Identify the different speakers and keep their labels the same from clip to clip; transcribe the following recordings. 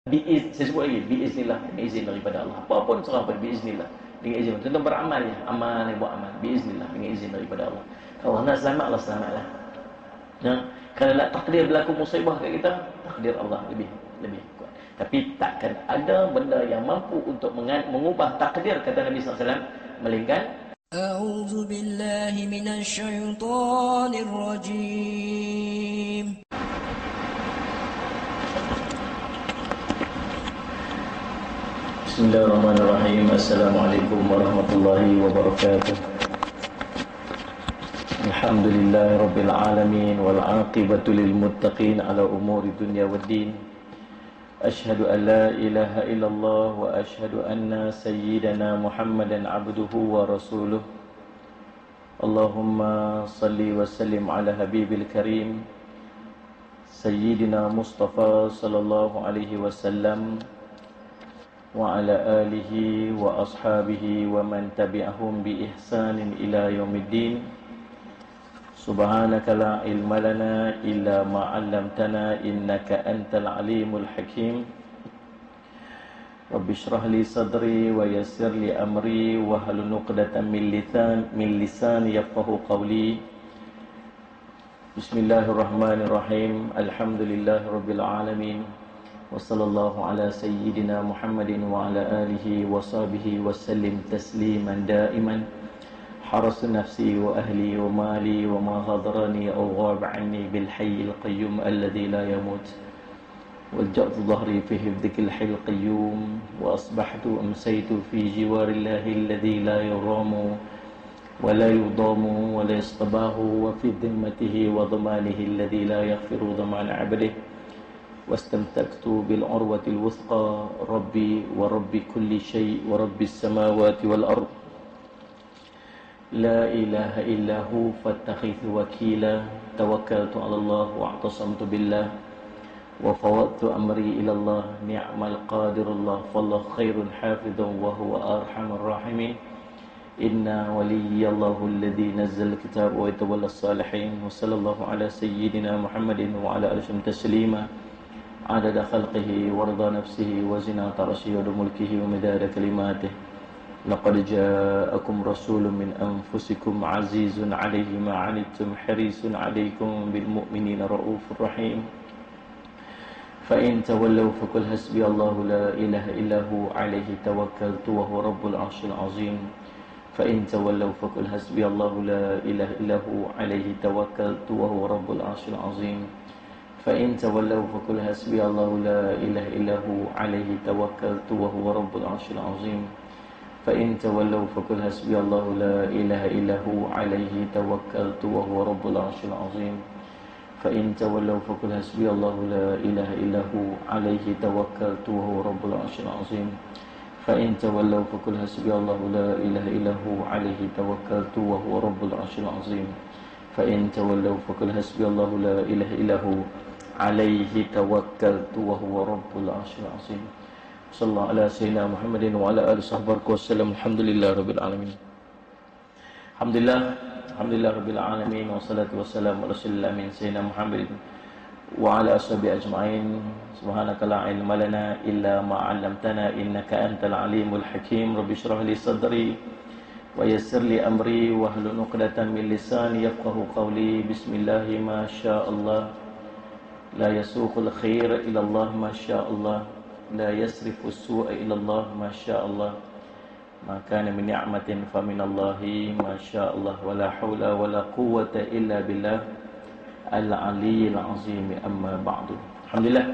Speaker 1: Saya sebut lagi, biiznillah, dengan izin daripada Allah. Apapun serah pada biiznillah, dengan izin. Contoh beramal ya, amal yang buat amal, biiznillah, dengan izin daripada Allah. Kalau nak selamat, Allah selamatlah. Ya, kalau nak takdir berlaku musibah kat kita, takdir Allah lebih kuat. Tapi takkan ada benda yang mampu untuk mengubah takdir, kata Nabi SAW, melainkan
Speaker 2: أعوذ بالله من الشيطان الرجيم.
Speaker 1: Bismillahirrahmanirrahim. Assalamualaikum warahmatullahi wabarakatuh. Alhamdulillahi rabbil alamin wal aqibatu lil muttaqin ala umuri dunya waddin. Ashhadu an la ilaha illallah wa ashhadu anna sayyidana Muhammadan abduhu wa rasuluh. Allahumma salli wa sallim ala habibil karim Sayyidina Mustafa sallallahu alaihi wasallam wa ala alihi wa ashabihi wa man tabi'ahum bi ihsanin ila yaumiddin. Subhanaka la ilma lana illa ma 'allamtana innaka antal alimul hakim. Rabbi shrah li sadri wa yassir li amri wa hlul 'uqdatam min lisani yafqahu qawli. Bismillahirrahmanirrahim. Alhamdulillahirabbil alamin. Wa sallallahu ala sayyidina Muhammadin wa ala alihi wa sahbihi wa sallim tasliman daiman. Haras nafsi wa ahli wa mali wa ma hadarani aw ghaba anni bil hayyil qayyum alladhi la yamut. Wajja'tu dhahri fi hifdhikal hayyil qayyum wa asbahtu amsaytu fi jiwarillahi alladhi la yuramu wa la yudamu wa la yastabahu wa fi dhimmatihi wa dhamanihi alladhi la yaghfiru dhamana 'abdihi. Wastamtaktu bil urwatil wuthqa rabbi wa rabbi kulli syai' wa rabbis samawati wal ard. La ilaha illahu fattakhidhu wakila. Tawakkaltu 'ala Allah wa i'tasamtu billah wa fawwadtu amri ila Allah. Ni'mal qadirullah fallahu khairun hafidhan wa huwa arhamur rahimin. Inna waliyallahu alladhi nazzala al-kitaba wa yatawalla as-salihin. Wa sallallahu ala sayyidina Muhammadin wa ala alihi taslima adada khalqihi wa rida nafsihi wa zinata arshihi wa mulkihi wa midada kalimatihi. Laqad ja'akum rasulun min anfusikum azizun 'alayhi ma 'anittum harisun 'alaykum bil mu'minina raufur rahim. Fa in tawallaw faqul hasbiyallahu la ilaha illa hu 'alayhi tawakkaltu wa huwa rabbul 'arsyil 'azim. Fa in tawallaw faqul hasbiyallahu la ilaha illa hu 'alayhi tawakkaltu wa huwa rabbul 'arsyil 'azim. فإن تولوا فقل حسبي الله لا إله إلا هو عليه توكلت وهو رب العرش العظيم. فإن تولوا فقل حسبي الله لا إله إلا هو عليه توكلت وهو رب العرش العظيم. فإن تولوا فقل حسبي الله لا إله إلا هو عليه توكلت وهو رب العرش العظيم. فإن تولوا فقل حسبي الله لا إله إلا هو عليه توكلت وهو رب العرش العظيم. فإن تولوا فقل حسبي الله لا إله إلا هو عليه توكلت وهو رب العرش العظيم. صلى الله على سيدنا محمد وعلى آله وصحبه وسلم. الحمد لله رب العالمين. Alhamdulillah rabbil alamin. Wassalatu wassalamu ala rasulillah min sayyidina Muhammadin wa ala ashabihi ajma'in. Subhanaka la ilma lana illa ma 'allamtana innaka antal alimul hakim. Rabbi shrah li sadri wa yassir li amri wa hlul 'uqdatam min lisani yafqahu qawli. Bismillah ma syaa Allah. La yasuqul khair ila Allah ma syaa Allah. La yasrifu su'a ila Allah ma syaa Allah. Ma kana min ni'matin fa min Allahi ma syaa Allah. Wa la haula wa la quwwata illa billah al-'aliyyil 'azim. Amma ba'du. Alhamdulillah,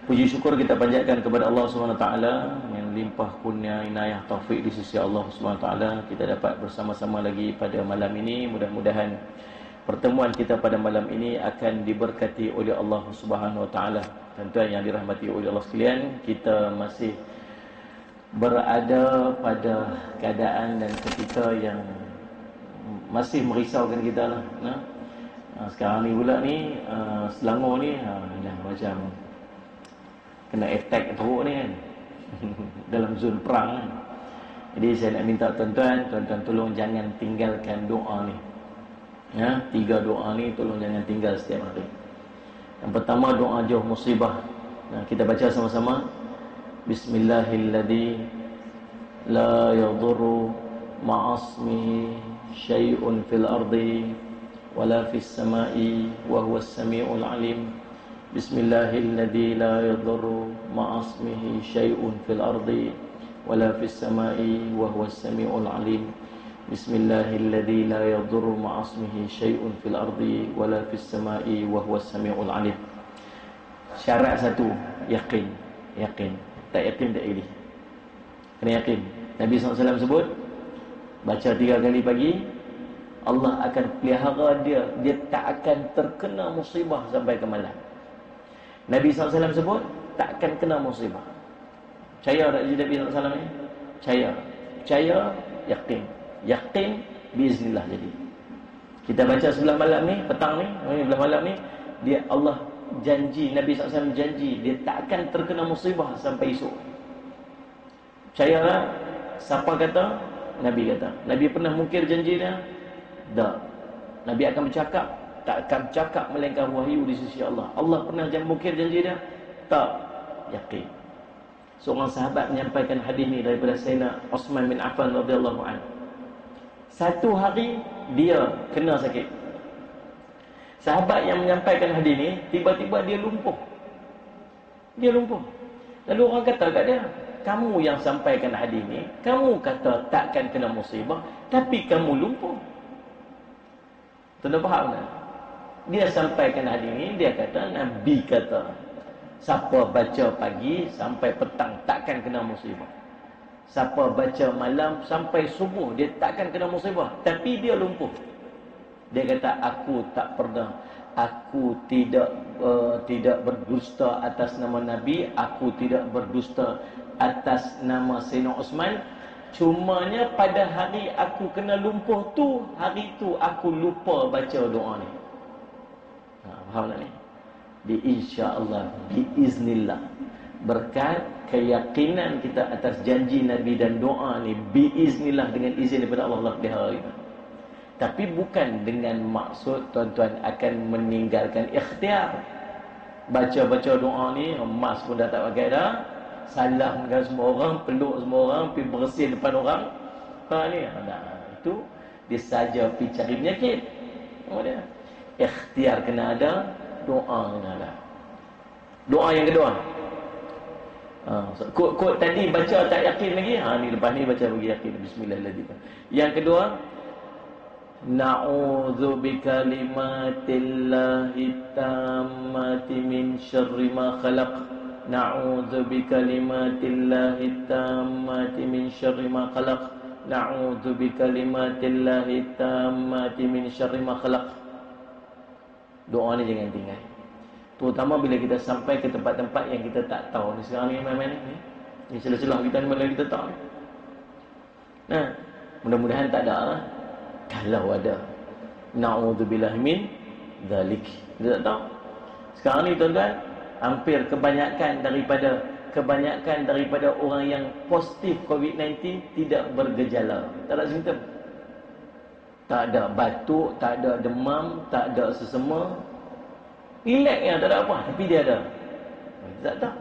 Speaker 1: puji syukur kita panjatkan kepada Allah Subhanahu wa taala yang limpah kurnia inayah taufik di sisi Allah Subhanahu wa taala. Kita dapat bersama-sama lagi pada malam ini. Mudah-mudahan pertemuan kita pada malam ini akan diberkati oleh Allah Subhanahu wa taala. Tuan-tuan yang dirahmati oleh Allah sekalian, kita masih berada pada keadaan dan ketika yang masih merisaukan kita lah. Sekarang ni pula ni Selangor ni dah macam kena attack teruk ni kan. Dalam zon perang kan. Jadi saya nak minta tuan-tuan tolong jangan tinggalkan doa ni. Ya, 3 doa ni tolong jangan tinggal setiap hari. Yang pertama, doa jauh musibah. Nah, kita baca sama-sama. Bismillahilladzi la yadurru ma'asmihi syai'un fil ardi wala fis sama'i wa huwas samiul alim. Bismillahilladzi la yadurru ma'asmihi syai'un fil ardi wala fis sama'i wa huwas samiul alim. Bismillahilladzi la yadurru ma'asmihi syai'un fil ardi wala fis sama'i wa huwas samiul alim. Syarat satu, yakin. Yakin. Tak yakin tak boleh. Kena yakin. Nabi SAW sebut, baca 3 kali pagi, Allah akan pelihara dia. Dia tak akan terkena musibah sampai ke malam. Nabi SAW sebut, tak akan kena musibah. Percaya tak Nabi SAW ni? Percaya. Percaya, yakin. Yakin, biiznillah jadi. Kita baca sebelah malam ni, petang ni, sebelah malam ni, dia Allah janji, Nabi SAW janji, dia tak akan terkena musibah sampai esok. Percayalah. Siapa kata? Nabi kata. Nabi pernah mungkir janji dia? Tak. Nabi akan bercakap, tak akan bercakap melainkan wahyu di sisi Allah. Allah pernah mungkir janji dia? Tak. Yakin. Seorang sahabat menyampaikan hadis ni daripada Sayyidina Uthman bin Affan radhiyallahu anhu. Satu hari dia kena sakit. Sahabat yang menyampaikan hadis ni, tiba-tiba dia lumpuh. Dia lumpuh. Lalu orang kata kat dia, kamu yang sampaikan hadis ni, kamu kata takkan kena musibah, tapi kamu lumpuh. Tuan faham tak? Dia sampaikan hadis ni, dia kata, Nabi kata, siapa baca pagi sampai petang takkan kena musibah. Siapa baca malam sampai subuh, dia takkan kena musibah, tapi dia lumpuh. Dia kata, aku tak pernah, aku tidak berdusta atas nama Nabi, aku tidak berdusta atas nama Sayyidina Uthman. Cumanya pada hari aku kena lumpuh tu, hari tu aku lupa baca doa ni. Faham tak ni? Insya-Allah, biiznillah, berkat keyakinan kita atas janji Nabi dan doa ni, biiznillah, dengan izin daripada Allah pelihara kita. Tapi bukan dengan maksud tuan-tuan akan meninggalkan ikhtiar. Baca-baca doa ni, emas pun dah tak pakai dah, salamkan semua orang, peluk semua orang, pergi bersih depan orang. Itu dia saja pergi cari penyakit. Kemudian ikhtiar kena ada, doa kena ada. Doa yang kedua, kod tadi baca tak yakin lagi, ni lepas ni baca bagi yakin. Bismillahirrahmanirrahim. Yang kedua, na'udzu bikalimatillahi tammati min syarri ma khalaq. Na'udzu bikalimatillahi tammati min syarri ma khalaq. Na'udzu bikalimatillahi tammati min syarri ma khalaq. Doa ni jangan tinggal. Terutama bila kita sampai ke tempat-tempat yang kita tak tahu. Ni sekarang ni main-main ni. Ni celah-celah kita ni mana kita tahu. Nah, mudah-mudahan tak ada lah. Kalau ada, na'udzubillah min dzalik. Kita tak tahu. Sekarang ni tuan-tuan, hampir kebanyakan daripada orang yang positif COVID-19 tidak bergejala, tak ada simptom. Tak ada batuk, tak ada demam, tak ada sesama. Relax ya, tak ada apa, tapi dia ada. Kita tak tahu.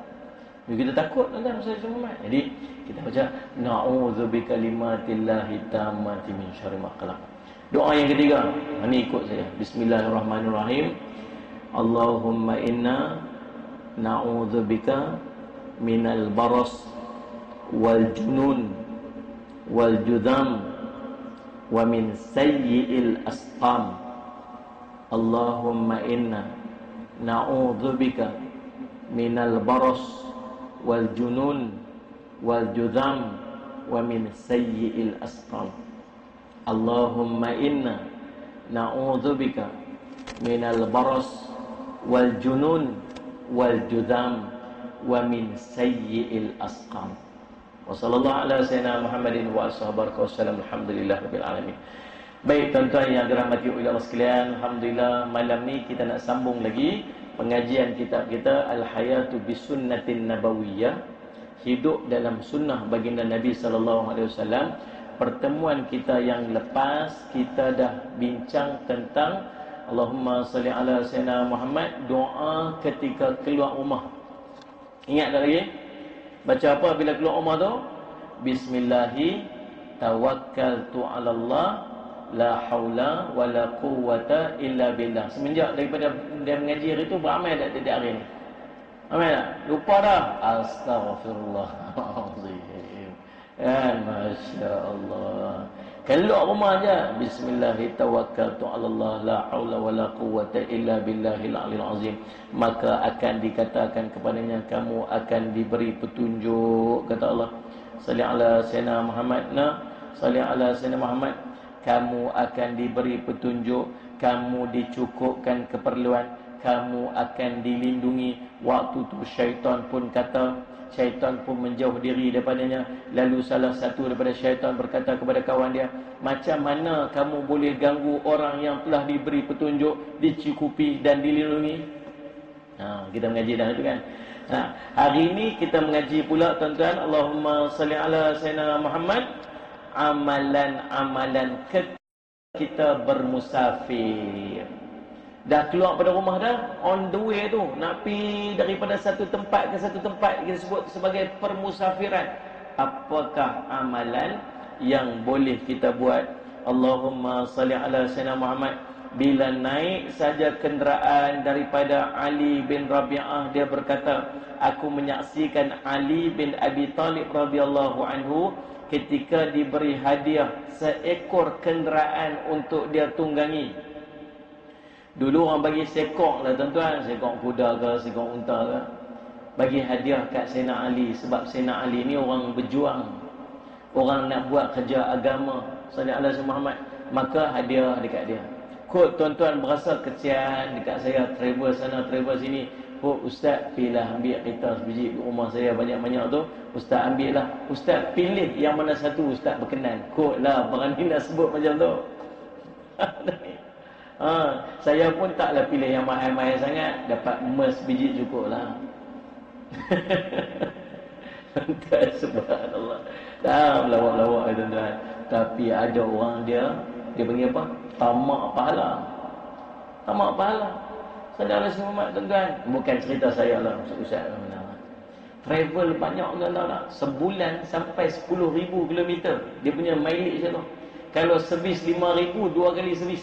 Speaker 1: Kita takut tuan-tuan masa Jumaat. Jadi kita baca na'udzubikalimatillahi tammati min syarri ma khalaq. Doa yang ketiga, ini ikut saya. Bismillahirrahmanirrahim. Allahumma inna na'udzubika minal baras wal junun wal judham wa min sayyi'il asqam. Allahumma inna na'udzubika minal baras wal junun wal judham wa min sayyi'il asqam. Allahumma inna na'udzubika minal baras wal junun wal judham wa min sayyi'il asqam. Wa sallallahu ala sayyidina Muhammadin wa ashabihi wasallam. Alhamdulillah rabbil alamin. Baik tuan-tuan yang dirahmati oleh Allah sekalian, alhamdulillah malam ni kita nak sambung lagi pengajian kitab kita Al-Hayatu Bisunnatin Nabawiyah, hidup dalam sunnah baginda Nabi sallallahu alaihi wasallam. Pertemuan kita yang lepas kita dah bincang tentang Allahumma salli ala sayyidina Muhammad, doa ketika keluar rumah. Ingat tak lagi? Baca apa bila keluar rumah tu? Bismillahi tawakkaltu 'ala Allah la haula wala quwwata illa billah. Semenjak daripada dia mengaji hari tu beramal tak tiap hari ni? Amal tak? Lupa dah. Astaghfirullahalazim. Masya Allah. Keluar rumah je, bismillahi tawakkaltu 'ala Allah la haula wala quwwata illa billahil aliyil azim. Maka akan dikatakan kepadanya, kamu akan diberi petunjuk, kata Allah. Salli ala sayyidina Muhammad. Salli ala sayyidina Muhammad. Kamu akan diberi petunjuk, kamu dicukupkan keperluan, kamu akan dilindungi. Waktu tu syaitan pun kata, syaitan pun menjauh diri daripadanya. Lalu salah satu daripada syaitan berkata kepada kawan dia, macam mana kamu boleh ganggu orang yang telah diberi petunjuk, dicukupi dan dilindungi? Kita mengaji dah itu kan. Hari ini kita mengaji pula tuan-tuan, Allahumma salli ala sayyidina Muhammad. Amalan-amalan kita bermusafir. Dah keluar pada rumah dah, on the way tu, nak pergi daripada satu tempat ke satu tempat, kita sebut sebagai permusafiran. Apakah amalan yang boleh kita buat? Allahumma salli ala sayyidina Muhammad. Bila naik saja kenderaan daripada Ali bin Rabi'ah, dia berkata, aku menyaksikan Ali bin Abi Talib radhiyallahu anhu ketika diberi hadiah seekor kenderaan untuk dia tunggangi. Dulu orang bagi sekok lah tuan-tuan, sekok kuda ke, sekok unta ke, bagi hadiah kat Sayyidina Ali. Sebab Sayyidina Ali ni orang berjuang, orang nak buat kerja agama, Sallallahu Alaihi Muhammad. Maka hadiah dekat dia. Kod tuan-tuan berasa kesian dekat saya, travel sana travel sini. Oh, ustaz pilih ambil kereta sebiji rumah saya banyak-banyak tu, ustaz ambil lah. Ustaz pilih yang mana satu ustaz berkenan. Kod lah berani nak sebut macam tu. Saya pun taklah pilih yang mahal-mahal sangat, dapat emas biji cukup lah. Subhanallah. Dah lawak-lawak tuan-tuan. Tapi ada orang dia panggil apa? Tamak pahala. Tamak pahala. Saudara Muhammad tuan-tuan, bukan cerita saya lah, ustaz. Travel banyak tuan-tuan. Sebulan sampai 10,000 kilometer. Dia punya mileage tu. Kalau servis 5,000, 2 kali servis.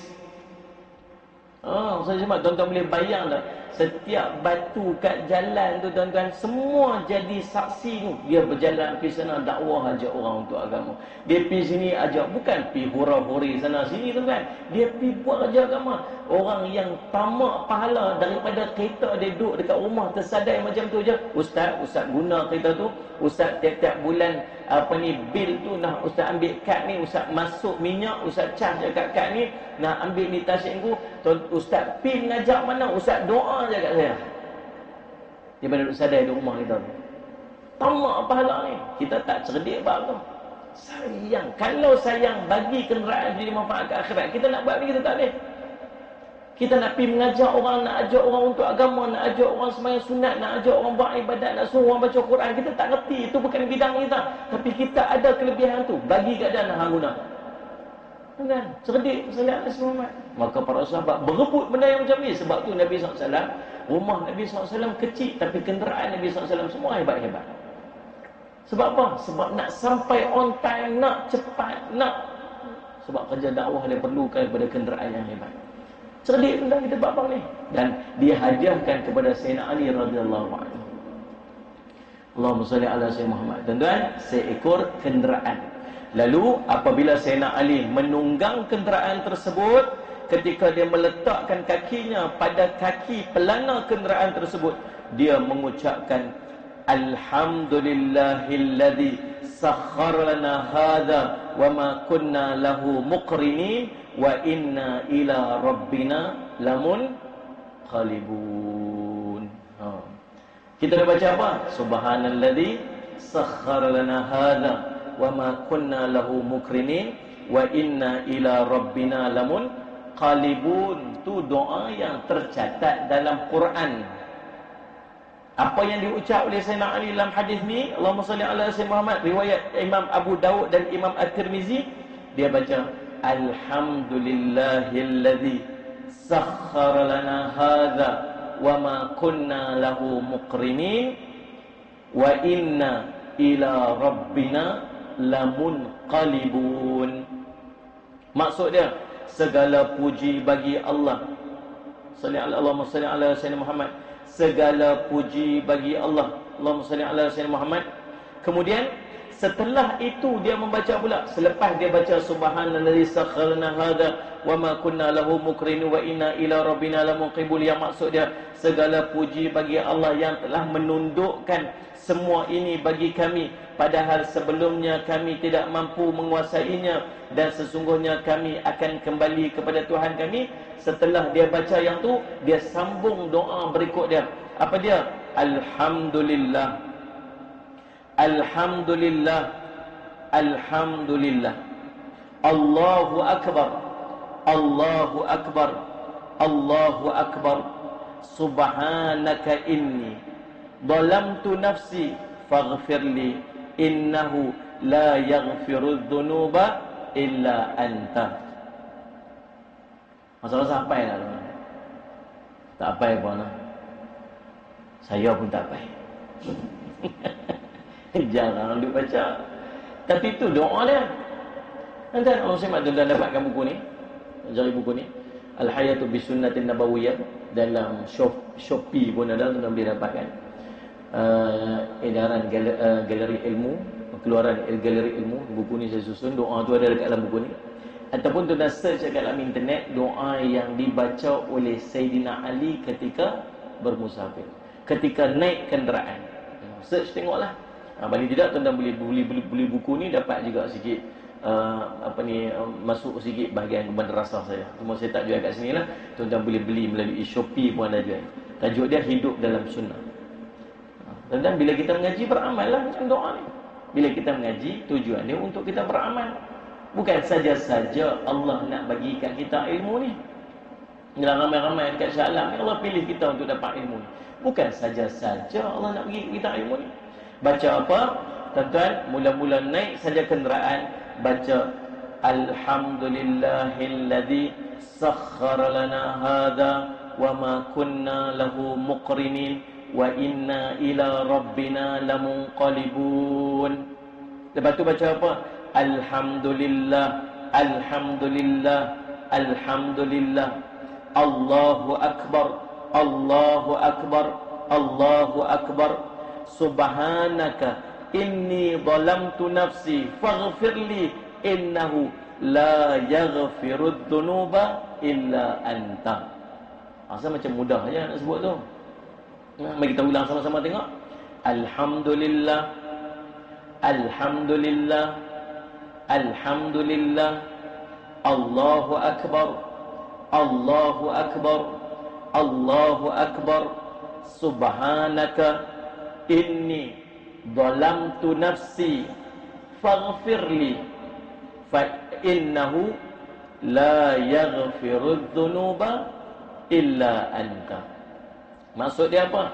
Speaker 1: Saya cuma tuan-tuan boleh bayang tak, setiap batu kat jalan tu tuan-tuan, semua jadi saksi tu. Dia berjalan pergi sana dakwah, ajak orang untuk agama. Dia pergi sini ajak, bukan pergi hura-huri sana sini tuan-tuan. Dia pergi buat kerja agama. Orang yang tamak pahala daripada kereta dia duduk dekat rumah tersadai macam tu je. Ustaz guna kereta tu, ustaz tiap-tiap bulan bil tu nak ustaz ambil kad ni, ustaz masuk minyak, ustaz charge dekat kad ni, nak ambil ni tasyikku, ustaz pergi ngajak mana, ustaz doa je kat saya. Daripada duduk sadai di rumah kita tu. Tamak pahala ni. Kita tak cerdik bab tu. Sayang. Kalau sayang bagi kenderaan jadi manfaat ke akhirat, kita nak buat ni kita tak boleh. Kita nak pergi mengajak orang, nak ajak orang untuk agama, nak ajak orang sembahyang sunat, nak ajak orang buat ibadat, nak suruh orang baca Quran. Kita tak ngerti, itu bukan bidang kita. Tapi kita ada kelebihan tu, bagi kat dia nak hang guna. Kan? Cerdik Sallallahu Alaihi Wasallam. Maka para sahabat berebut benda yang macam ni. Sebab tu Nabi SAW, rumah Nabi SAW kecil, tapi kenderaan Nabi SAW semua hebat-hebat. Sebab apa? Sebab nak sampai on time, nak cepat, nak. Sebab kerja dakwah dia perlukan daripada kenderaan yang hebat. Cerdik tentang kita bab ni. Dan dihadiahkan kepada Sayyidina Ali radhiyallahu anhu. Allahumma salli ala Sayyidina Muhammad. Tuan-tuan, seekor kenderaan. Lalu apabila Sayyidina Ali menunggang kenderaan tersebut, ketika dia meletakkan kakinya pada kaki pelana kenderaan tersebut, dia mengucapkan alhamdulillahilladzi sakhkhara lana hadza wa ma kunna lahu muqrinin wa inna ila rabbina lamun qalibun. Kita dah baca apa? Subhanalladzi sakhkhara lana hadza wa ma kunna lahu muqrinin wa inna ila rabbina lamun qalibun. Tu doa yang tercatat dalam Quran. Apa yang diucap oleh Sayyidina Ali dalam hadis ni, Allahumma salli ala Sayyidina Muhammad, riwayat Imam Abu Daud dan Imam At-Tirmizi, dia baca alhamdulillahilladzi sakhkhara lana hadza wa ma kunna lahu muqrinin wa inna ila rabbina lamunqalibun. Maksud dia, segala puji bagi Allah. Allahumma salli ala sayyidina Muhammad. Segala puji bagi Allah. Allahumma salli ala sayyidina Muhammad. Kemudian setelah itu dia membaca pula, selepas dia baca subhanallazi sakharna hadza wa ma kunna lahu muqrinin wa inna ila rabbina lamunqalibun, yang maksud dia segala puji bagi Allah yang telah menundukkan semua ini bagi kami, padahal sebelumnya kami tidak mampu menguasainya, dan sesungguhnya kami akan kembali kepada Tuhan kami. Setelah dia baca yang tu, dia sambung doa berikut dia. Apa dia? Alhamdulillah, Alhamdulillah, Alhamdulillah, Allahu Akbar, Allahu Akbar, Allahu Akbar, Subhanaka inni zalamtu nafsi faghfirli innahu la yaghfiru dhunuba illa anta. Masalah sampai lah. Tak sampai pun lah. Saya pun tak sampai. Jarang dia baca. Tapi itu doa dia. Nanti orang semak tuan-tuan dapatkan buku ni, cari buku ni, Al-Hayatu Bisunnatin Nabawiyah, dalam Shopee pun ada, tuan-tuan boleh dapatkan. Edaran galeri ilmu, keluaran galeri ilmu, buku ni saya susun. Doa tu ada dekat dalam buku ni. Ataupun tuan-tuan search dekat dalam internet doa yang dibaca oleh Sayyidina Ali ketika bermusafir, ketika naik kenderaan. Search tengoklah. Paling tidak tuan-tuan boleh beli buku ni, dapat juga sikit masuk sikit bahagian madrasah saya. Cuma saya tak jual kat sini lah. Tuan-tuan boleh beli melalui Shopee pun ada jual. Tajuk dia Hidup Dalam Sunnah. Tuan-tuan, bila kita mengaji, beramal lah macam doa ni. Bila kita mengaji, tujuan dia untuk kita beramal. Bukan saja-saja Allah nak bagi kat kita ilmu ni. Dalam ramai-ramai dekat Shah Alam ni, Allah pilih kita untuk dapat ilmu ni. Bukan saja-saja Allah nak bagi kita ilmu ni. Baca apa? Tuan-tuan, mula-mula naik saja kenderaan, baca Alhamdulillahilladzi sakhkhara lana hadza wa ma kunna lahu muqrinin wa inna ila rabbina lamunqalibun. Lepas tu baca apa? Alhamdulillah, Alhamdulillah, Alhamdulillah, Allahu Akbar, Allahu Akbar, Allahu Akbar, Subhanaka inni zalamtu nafsi faghfirli innahu la yaghfirudz dzunuba illa anta. Asal macam mudah aja nak sebut tu. Mari kita ulang sama-sama tengok. Alhamdulillah, Alhamdulillah, Alhamdulillah, Allahu Akbar, Allahu Akbar, Allahu Akbar, Subhanaka inni zalamtu nafsi faghfirli fa innahu la yaghfirudz dzunuba illa anta. Maksud dia apa?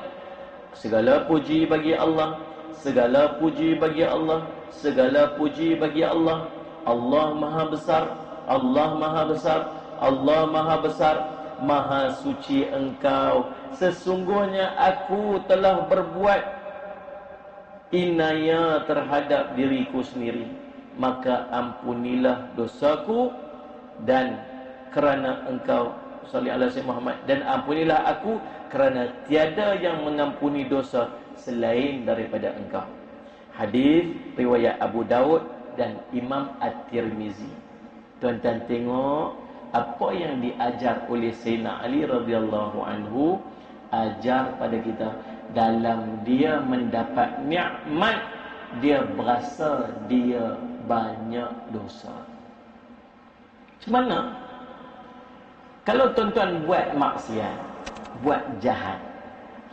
Speaker 1: Segala puji bagi Allah, segala puji bagi Allah, segala puji bagi Allah. Allah Maha Besar, Allah Maha Besar, Allah Maha Besar, Maha suci Engkau. Sesungguhnya aku telah berbuat inaya terhadap diriku sendiri, maka ampunilah dosaku, dan kerana Engkau salli ala sayyidina Muhammad, dan ampunilah aku kerana tiada yang mengampuni dosa selain daripada Engkau. Hadis riwayat Abu Daud dan Imam At-Tirmizi. Tuan-tuan tengok apa yang diajar oleh Sayyidina Ali radhiyallahu anhu, ajar pada kita. Dalam dia mendapat nikmat, dia berasa dia banyak dosa. Macam mana? Kalau tuan-tuan buat maksiat, buat jahat,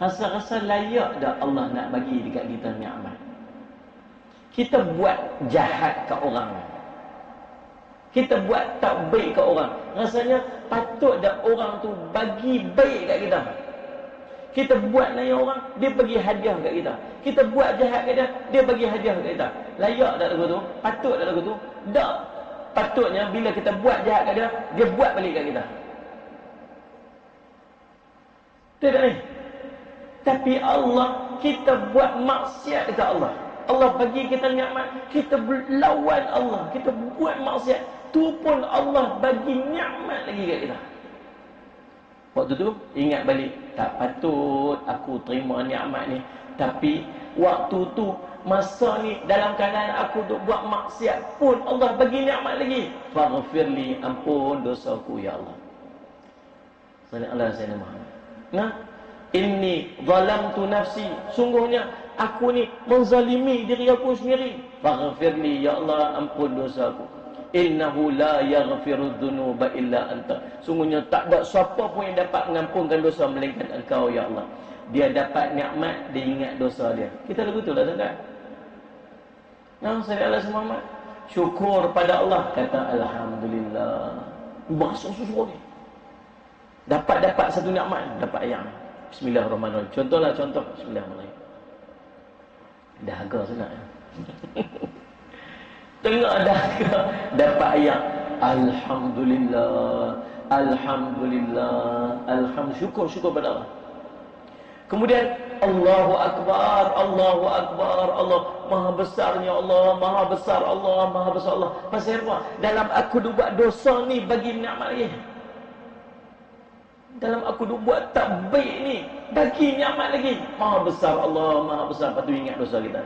Speaker 1: rasa-rasa layak dah Allah nak bagi dekat kita nikmat. Kita buat jahat ke orang, kita buat tak baik ke orang, rasanya patut dah orang tu bagi baik kat kita. Kita buat layan orang, dia bagi hadiah kat kita. Kita buat jahat kat dia, dia bagi hadiah kat kita. Layak tak lagu tu? Patut tak lagu tu? Tak. Patutnya bila kita buat jahat kat dia, dia buat balik kat kita. Betul tak ni? Tapi Allah, kita buat maksiat dekat Allah. Allah bagi kita nikmat, kita lawan Allah, kita buat maksiat. Tu pun Allah bagi nikmat lagi kat kita. Waktu tu ingat balik, tak patut aku terima nikmat ni. Tapi waktu tu, masa ni dalam keadaan aku duk buat maksiat pun Allah bagi nikmat lagi. Faghfirli, ampun dosaku ya Allah. Sallallahu alaihi wasallam. Nah, inni zalamtu nafsi, sungguhnya aku ni menzalimi diri aku sendiri. Faghfirli ya Allah, ampun dosaku. Innahu la yaghfiru dzunuba illa anta. Sungguhnya tak ada siapa pun yang dapat mengampunkan dosa melainkan Engkau ya Allah. Dia dapat nikmat, dia ingat dosa dia. Kita lagu tu lah tuan-tuan. Nah, sallallahu alaihi Muhammad. Syukur pada Allah, kata alhamdulillah. Bersyukur ni. Dapat satu nikmat, dapat ayat. Bismillahirrahmanirrahim. Contohlah contoh. Bismillahirrahmanirrahim. Dahaga sangat. Tengok dahaga, dapat ayat. Alhamdulillah. Alhamdulillah. Syukur pada Allah. Kemudian Allahu Akbar, Allahu Akbar, Allah Maha besarnya Allah, Maha besar Allah, Maha besar Allah. Pasal apa? Dalam aku duk buat dosa ni bagi nikmat lagi. Dalam aku duk buat tak baik ni bagi nikmat lagi. Maha besar Allah, Maha besar. Lepas tu ingat dosa kita.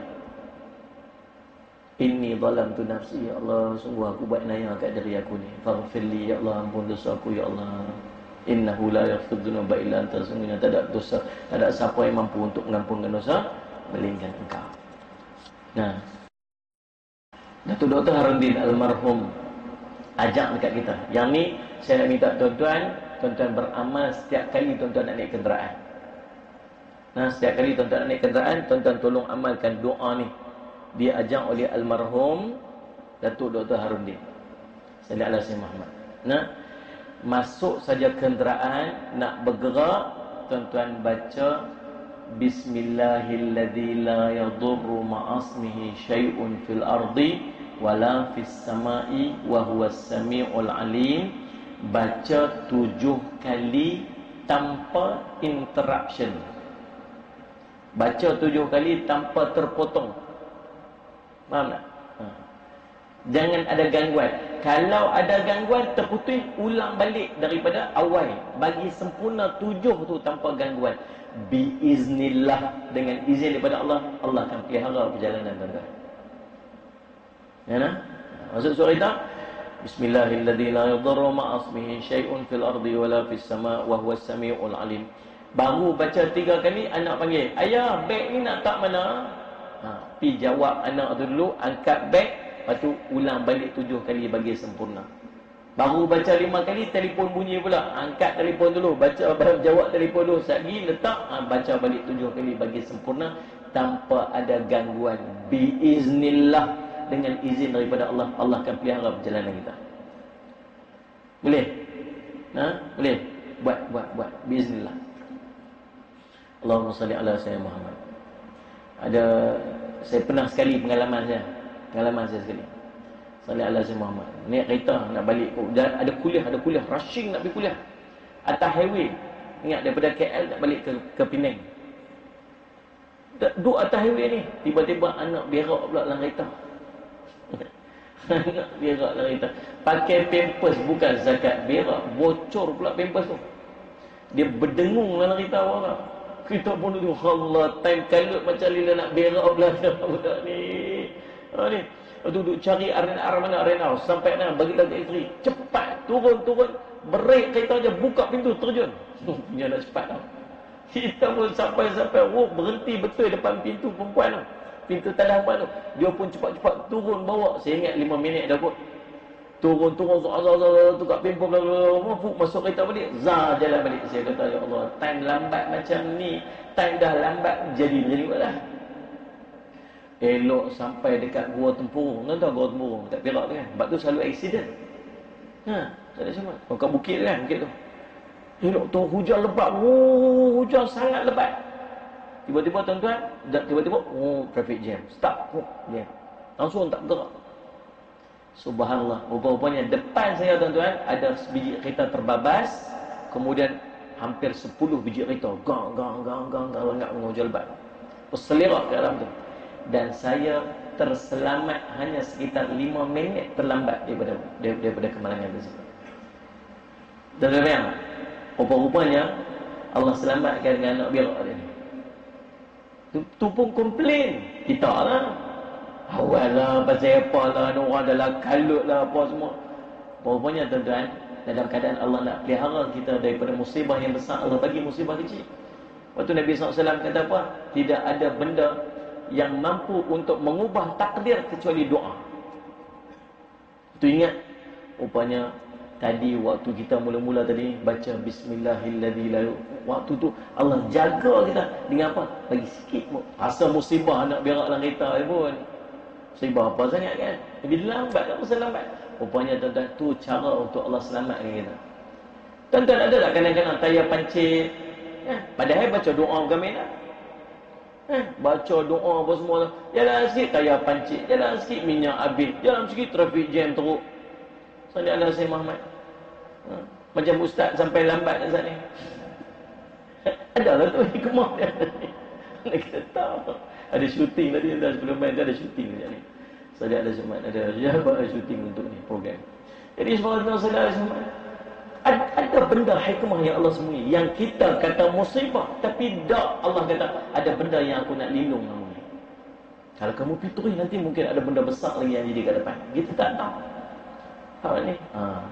Speaker 1: Inni zalamtu nafsi ya Allah, sungguh aku buat naya kat diri aku ni. Faghfirli ya Allah, ampun dosa aku ya Allah. Innahu la yaghfiru dzunuba illa anta. Sungguhnya tak ada dosa, tak ada siapa yang mampu untuk mengampunkan dosa melainkan Engkau. Nah, Datuk Dr. Harudin almarhum ajak dekat kita. Yang ni saya nak minta tuan-tuan beramal setiap kali tuan-tuan nak naik kenderaan. Nah, setiap kali tuan-tuan nak naik kenderaan, tuan-tuan tolong amalkan doa ni. Dia ajak oleh almarhum Datuk Dr. Harudin sallallahu alaihi Muhammad. Nah, masuk saja kenderaan nak bergerak, tuan-tuan baca Bismillahilladzi la yadurru ma'asmihi syai'un fil ardi wala fis sama'i wa huwas samiul alim. Baca 7 kali tanpa interruption. Baca 7 kali tanpa terpotong. Faham tak? Jangan ada gangguan. Kalau ada gangguan, terputus, ulang balik daripada awal. Bagi sempurna 7 tu tanpa gangguan. Biiznillah, dengan izin daripada Allah, Allah akan pelihara perjalanan tuan-tuan. Ya nah? Maksud surah kita, Bismillahilladzi la yadurru ma'asmihi syai'un fil ardi wala fis sama' wa huwas samiul alim. Baru baca 3 kali, anak panggil, ayah, beg ni nak tak mana? Pi jawab anak tu dulu, angkat beg. Lepas tu ulang balik 7 kali bagi sempurna. Baru baca 5 kali, telefon bunyi pula. Angkat telefon dulu, baca, jawab telefon dulu. Sekali letak, baca balik 7 kali bagi sempurna tanpa ada gangguan. Biiznillah, dengan izin daripada Allah, Allah akan pelihara perjalanan kita. Boleh? Boleh? Buat. Biiznillah. Allahumma salli ala sayyidina Muhammad. Saya pernah sekali pengalaman saya sekali. Sallallahu alaihi wasallam Muhammad. Naik kereta nak balik. Ada kuliah, rushing nak pergi kuliah. Atas highway. Ingat daripada KL nak balik ke Penang. Duduk atas highway ni, tiba-tiba anak berak pula dalam kereta. Anak berak dalam kereta. Pakai pampers bukan zakat, berak, bocor pula pampers tu. Dia berdengung dalam kereta orang. Kita pun duduk, Allah, time kalut macam Lila nak berak belakang budak ni. Ni. Duduk cari RNR mana RNR. Sampai mana, bagi tahu isteri. Cepat, turun. Break kereta je, buka pintu, terjun. Punya nak cepat tau. Kita pun sampai, berhenti betul depan pintu perempuan tu. Pintu tanah perempuan tu. Dia pun cepat-cepat turun bawa. Saya ingat 5 minit dah kot. Turun, tukar pimpun, masuk kereta balik, jalan balik. Saya kata, ya Allah, time lambat macam ni, time dah lambat, jadi pula lah. Elok sampai dekat Gua Tempurung. Kan tahu Gua Tempurung, dekat Perak tu kan. Sebab tu selalu accident. Tak ada sama. Kat bukit tu kan, bukit tu. Elok tu, hujan lebat, hujan sangat lebat. Tiba-tiba tuan-tuan, traffic jam, stop, jam. Langsung tak bergerak. Subhanallah, rupanya depan saya tuan-tuan ada sebiji kereta terbabas, kemudian hampir 10 biji kereta. Gang, nak mengujar lebat. Berselerak ke dalam tu. Dan saya terselamat hanya sekitar 5 minit terlambat daripada kemalangan tersebut. Dan memang rupa-rupanya Allah selamatkan dengan anak berak dia ni. Tu pun komplain. Kita lah. Awal lah, pasal apa lah, orang adalah kalut lah, apa semua. Rupanya tuan-tuan, dalam keadaan Allah nak pelihara kita daripada musibah yang besar, Allah bagi musibah kecil. Waktu Nabi SAW kata apa? Tidak ada benda yang mampu untuk mengubah takdir kecuali doa. Itu ingat. Rupanya tadi waktu kita mula-mula tadi baca Bismillahirrahmanirrahim, waktu tu Allah jaga kita dengan apa? Bagi sikit rasa musibah nak berak dalam kereta pun. Musibah apa sangat kan? Lebih lambat tak masa lambat. Rupanya tuan-tuan, tu cara untuk Allah selamatkan kita. Tuan-tuan ada tak kadang-kadang tayar pancit? Padahal baca doa gamin lah. Baca doa apa semua. Jalan sikit tayar pancit, jalan sikit minyak habis, jalan sikit trafik jam teruk. Salih ala Sayyid Muhammad. Macam ustaz sampai lambat saat ni. Adalah tu hikmah dia. Kita tahu. Ada syuting tadi, sebelum main ada syuting sekejap ni. Salih ala Sayyid Muhammad ada syuting untuk ni program. Jadi subhanallah Salih ala Sayyid Muhammad. Ada benda hikmah yang Allah sembunyi. Yang kita kata musibah, tapi tak, Allah kata ada benda yang aku nak lindung kamu. Kalau kamu fitri nanti mungkin ada benda besar lagi yang jadi ke depan. Kita tak tahu. Tahu ni?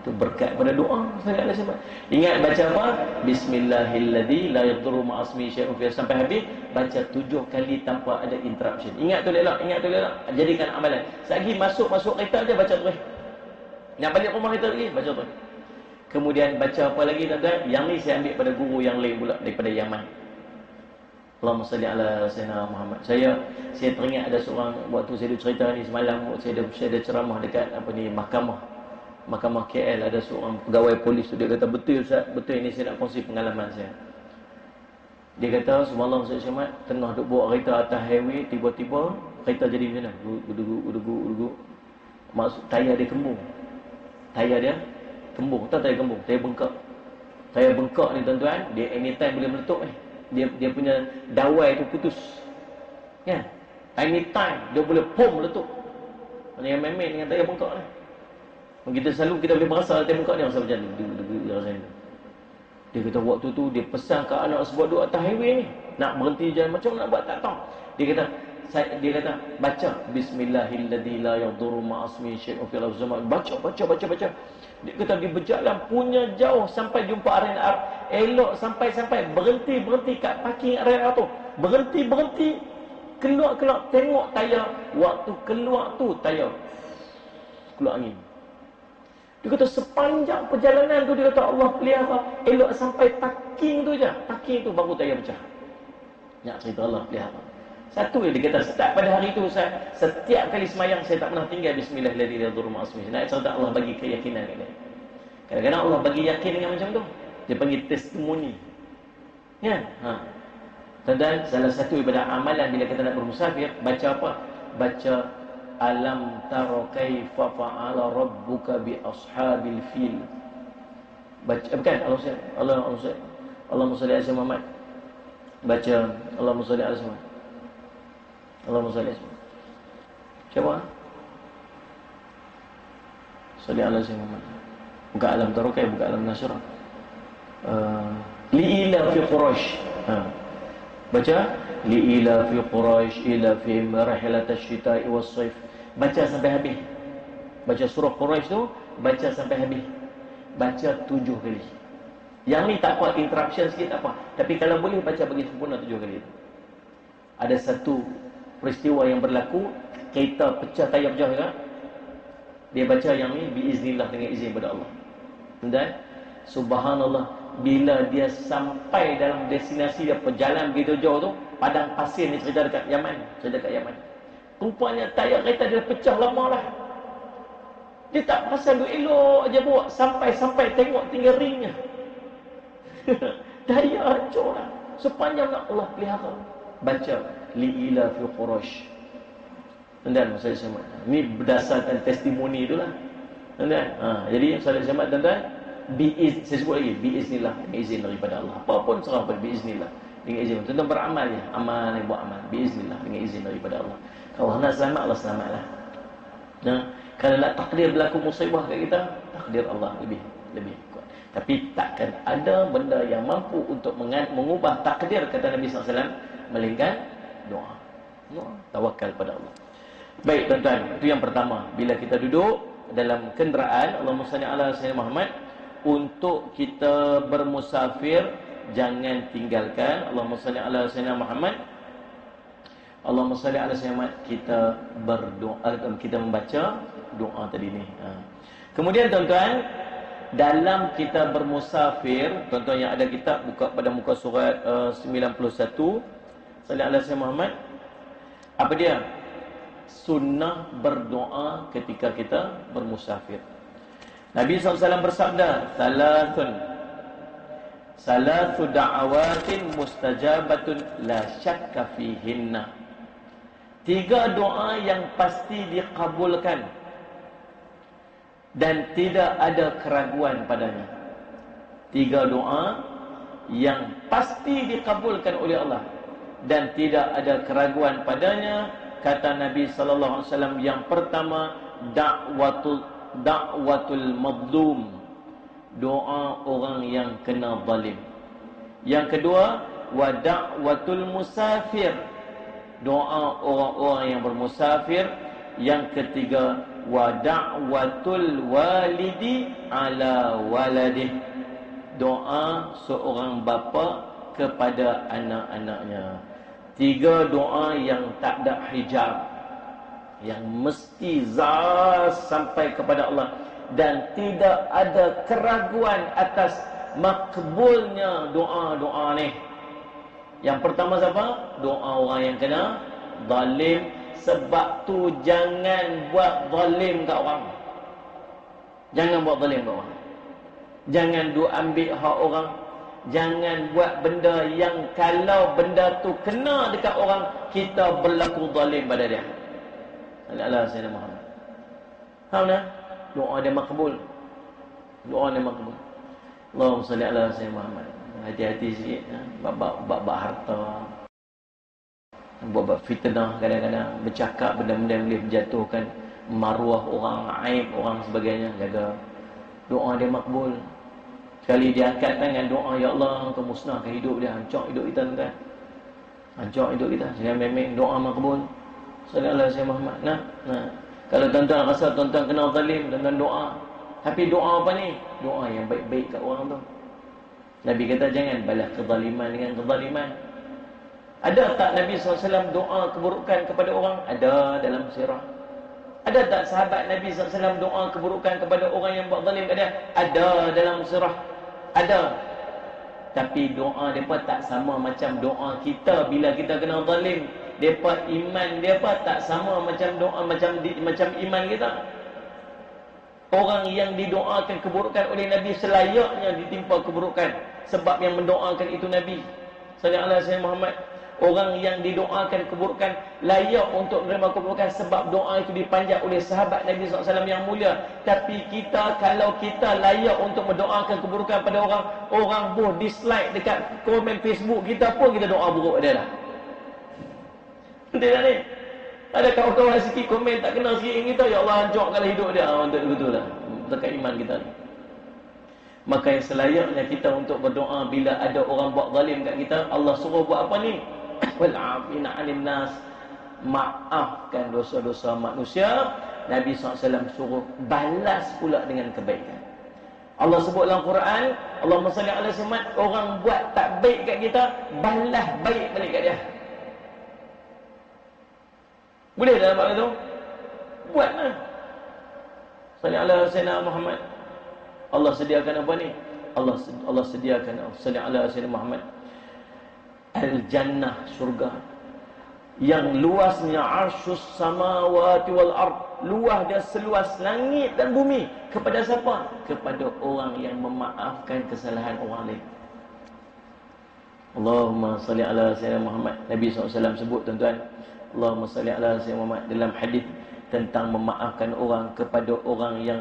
Speaker 1: Tu berkat pada doa. Ingat baca apa? Bismillahirrahmanirrahim la yadurru ma'asmi syai'un fi sampai habis. Baca 7 kali tanpa ada interruption. Ingat tu elok, jadikan amalan. Selagi masuk kereta je baca terus. Nak balik rumah kita lagi baca terus. Kemudian baca apa lagi tuan-tuan? Yang ni saya ambil pada guru yang lain pula daripada Yaman. Allahumma salli ala sayyidina Muhammad. Saya teringat ada seorang waktu saya cerita ni semalam, saya ada ceramah dekat mahkamah KL, ada seorang pegawai polis tu, dia kata betul Ustaz, betul ini saya nak kongsi pengalaman saya. Dia kata semalam saya tengah duk bawa kereta atas highway, tiba-tiba kereta jadi macam mana? Gudu. Maksud tayar dia kembung. Tayar bengkak. Tayar bengkak ni tuan-tuan, dia anytime boleh meletup ni. Dia punya dawai tu putus. Ya. Anytime dia boleh meletup. Yang main-main dengan tayar bengkak ni. Kita boleh merasa tayar bengkak ni rasa macam ni. Dia rasa ni. Dia kata waktu tu dia pesan ke anak sebab duduk atas highway ni. Nak berhenti jalan macam nak buat tak tahu. Dia kata baca Bismillahirrahmanirrahim la yadurru ma'asmi syai'un fil ardi. Baca. Dia kata dia berjalan punya jauh sampai jumpa arena elok sampai berhenti kat parking arena tu. Berhenti keluar tengok tayar. Waktu keluar tu tayar keluar angin. Dia kata sepanjang perjalanan tu dia kata Allah pelihara elok sampai parking tu je. Parking tu baru tayar pecah. Nak cerita Allah pelihara. Satu dia kata start pada hari tu setiap kali semayang saya tak pernah tinggal Bismillahirrahmanirrahim. Nak cerita Allah bagi keyakinan kat dia. Kadang-kadang Allah bagi yakin dengan macam tu. Dia panggil testimoni. Ya. Dan salah satu daripada amalan bila kita nak bermusafir, baca apa? Baca Alam tara kaifa fa'ala rabbuka bi ashabil fil. Baca bukan Allahumma salli ala Muhammad. Baca Allahumma salli ala Muhammad. Allahumma salli ala Muhammad. Siapa? Salli ala Muhammad. Buka Alam tara kaifa, buka Alam nasra. Li ila fi Quraisy. Baca li ila fi Quraisy ila fi marhilat asy-syita'i was-sayf. Baca sampai habis. Baca surah Quraisy tu, baca sampai habis. Baca 7 kali. Yang ni tak apa, interruption sikit tak apa. Tapi kalau boleh baca bagi sempurna 7 kali. Ada satu peristiwa yang berlaku, kereta pecah, tayar pecah kan? Dia baca yang ni biiznillah, dengan izin pada Allah. Dan subhanallah, bila dia sampai dalam destinasi dia, perjalanan begitu jauh tu, padang pasir ni, cerita dekat Yaman. Rupanya tayar kereta dia pecah lama lah. Dia tak perasan, duk elok je bawa. Sampai tengok tinggal ringnya. Tayar hancur lah. Sepanjang nak Allah pelihara. Baca li'ila fi Quraisy. Dan saya sama. Ini berdasarkan testimoni itulah. Dan jadi saya sama tuan-tuan, saya sebut lagi, biiznillah, dengan izin daripada Allah. Apapun serah pada biiznillah, dengan izin. Tuan beramal je, amal yang buat amal, biiznillah, dengan izin daripada Allah. Kalau nak selamat, Allah selamatlah. Nah, kalau nak takdir berlaku musibah kat kita, takdir Allah lebih kuat. Tapi takkan ada benda yang mampu untuk mengubah takdir, kata Nabi SAW, melainkan doa. Tawakal pada Allah. Baik tuan-tuan, itu yang pertama. Bila kita duduk dalam kenderaan, Allahumma salli ala sayyidina Muhammad, untuk kita bermusafir, jangan tinggalkan Allahumma salli ala sayyidina Muhammad. Allahumma salli ala sayyidina Muhammad, kita berdoa, kita membaca doa tadi ni. Kemudian tuan-tuan, dalam kita bermusafir, tuan-tuan yang ada kitab, buka pada muka surat 91, salli ala sayyidina Muhammad. Apa dia? Sunnah berdoa ketika kita bermusafir. Nabi SAW bersabda, Salatu da'awatin mustajabatun la syakka fihinna. 3 doa yang pasti dikabulkan dan tidak ada keraguan padanya. 3 doa yang pasti dikabulkan oleh Allah dan tidak ada keraguan padanya. Kata Nabi sallallahu alaihi wasallam, yang pertama, da'watul mazlum, doa orang yang kena zalim. Yang kedua, wa da'watul musafir, doa orang-orang yang bermusafir. Yang ketiga, wa da'watul walidi ala waladih, doa seorang bapa kepada anak-anaknya. 3 doa yang tak ada hijab, yang mesti sampai kepada Allah dan tidak ada keraguan atas makbulnya doa-doa ni. Yang pertama siapa? Doa orang yang kena zalim. Sebab tu jangan buat zalim kat orang. Jangan buat zalim kat orang. Jangan ambil hak orang. Jangan buat benda yang kalau benda tu kena dekat orang, kita berlaku zalim pada dia. Allah Sayyidina Muhammad. Faham tak? Doa dia makbul. Doa dia makbul. Allahumma salli ala Sayyidina Muhammad. Hati-hati sikit. Bab harta. Buat fitnah kadang-kadang. Bercakap benda-benda yang boleh menjatuhkan maruah orang, aib orang sebagainya. Jaga. Doa dia makbul. Sekali dia angkat tangan doa, ya Allah, Engkau musnahkan hidup dia, hancur hidup kita, tuan. Hancur hidup kita. Jangan memang doa makbul. Sallallahu alaihi Muhammad. Nah. Kalau tuan-tuan rasa tuan-tuan kena zalim, tuan-tuan doa. Tapi doa apa ni? Doa yang baik-baik kat orang tu. Nabi kata jangan balas kezaliman dengan kezaliman. Ada tak Nabi SAW doa keburukan kepada orang? Ada dalam sirah. Ada tak sahabat Nabi SAW doa keburukan kepada orang yang buat zalim kat dia? Ada dalam sirah. Ada. Tapi doa mereka tak sama macam doa kita bila kita kena zalim. Mereka iman mereka tak sama macam doa macam iman kita. Orang yang didoakan keburukan oleh Nabi selayaknya ditimpa keburukan. Sebab yang mendoakan itu Nabi sallallahu alaihi Muhammad. Orang yang didoakan keburukan layak untuk menerima keburukan sebab doa itu dipanjat oleh sahabat Nabi SAW yang mulia. Tapi kita, kalau kita layak untuk mendoakan keburukan pada orang, orang pun dislike dekat komen Facebook kita pun kita doa buruk dia dah. Betul tak ni? Ada kawan-kawan sikit komen tak kenal sikit kita, ya Allah hancurkanlah hidup dia. Untuk betul lah. Dekat iman kita ni. Maka yang selayaknya kita untuk berdoa bila ada orang buat zalim kat kita, Allah suruh buat apa ni? Wal'afina 'anil nas, maafkan dosa-dosa manusia. Nabi SAW suruh balas pula dengan kebaikan. Allah sebut dalam Quran, Allahumma salli ala Muhammad, orang buat tak baik kat kita, balas baik balik kat dia. Boleh tak nampak itu? Buatlah. Salli ala Sayyidina Muhammad. Allah sediakan apa ni? Allah sediakan salli ala Sayyidina Muhammad al-jannah, surga yang luasnya arsyus samawati wal ard, luas dia seluas langit dan bumi. Kepada siapa? Kepada orang yang memaafkan kesalahan orang lain. Allahumma salli ala Sayyidina Muhammad. Nabi SAW sebut tuan-tuan, Allahumma salli ala Sayyidina Muhammad dalam hadis tentang memaafkan orang kepada orang yang